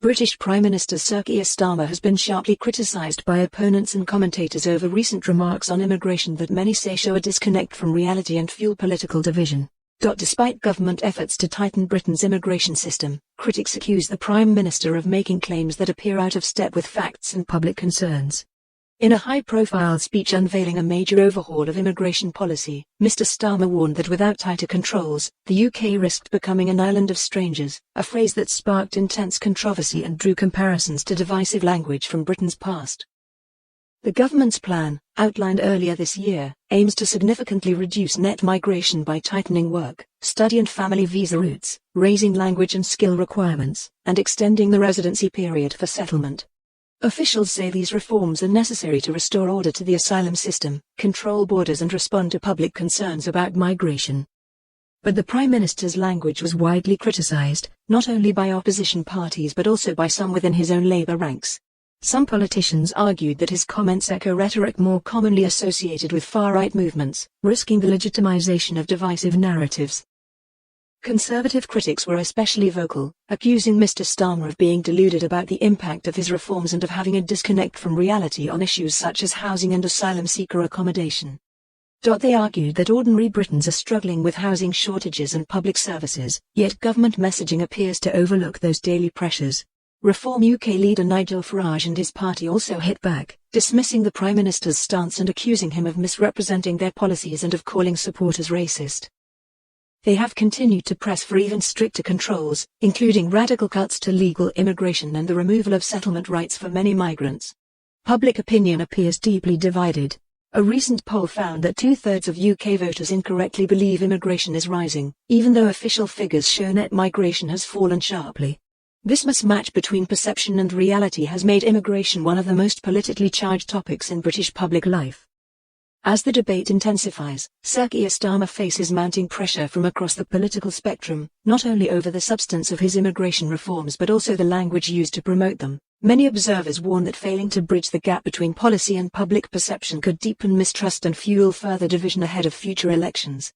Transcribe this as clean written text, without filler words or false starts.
British Prime Minister Sir Keir Starmer has been sharply criticised by opponents and commentators over recent remarks on immigration that many say show a disconnect from reality and fuel political division. Despite government efforts to tighten Britain's immigration system, critics accuse the Prime Minister of making claims that appear out of step with facts and public concerns. In a high-profile speech unveiling a major overhaul of immigration policy, Mr. Starmer warned that without tighter controls, the UK risked becoming an island of strangers, a phrase that sparked intense controversy and drew comparisons to divisive language from Britain's past. The government's plan, outlined earlier this year, aims to significantly reduce net migration by tightening work, study and family visa routes, raising language and skill requirements, and extending the residency period for settlement. Officials say these reforms are necessary to restore order to the asylum system, control borders and respond to public concerns about migration. But the Prime Minister's language was widely criticised, not only by opposition parties but also by some within his own Labour ranks. Some politicians argued that his comments echo rhetoric more commonly associated with far-right movements, risking the legitimisation of divisive narratives. Conservative critics were especially vocal, accusing Mr. Starmer of being deluded about the impact of his reforms and of having a disconnect from reality on issues such as housing and asylum seeker accommodation. They argued that ordinary Britons are struggling with housing shortages and public services, yet government messaging appears to overlook those daily pressures. Reform UK leader Nigel Farage and his party also hit back, dismissing the Prime Minister's stance and accusing him of misrepresenting their policies and of calling supporters racist. They have continued to press for even stricter controls, including radical cuts to legal immigration and the removal of settlement rights for many migrants. Public opinion appears deeply divided. A recent poll found that 2/3 of UK voters incorrectly believe immigration is rising, even though official figures show net migration has fallen sharply. This mismatch between perception and reality has made immigration one of the most politically charged topics in British public life. As the debate intensifies, Sir Keir Starmer faces mounting pressure from across the political spectrum, not only over the substance of his immigration reforms but also the language used to promote them. Many observers warn that failing to bridge the gap between policy and public perception could deepen mistrust and fuel further division ahead of future elections.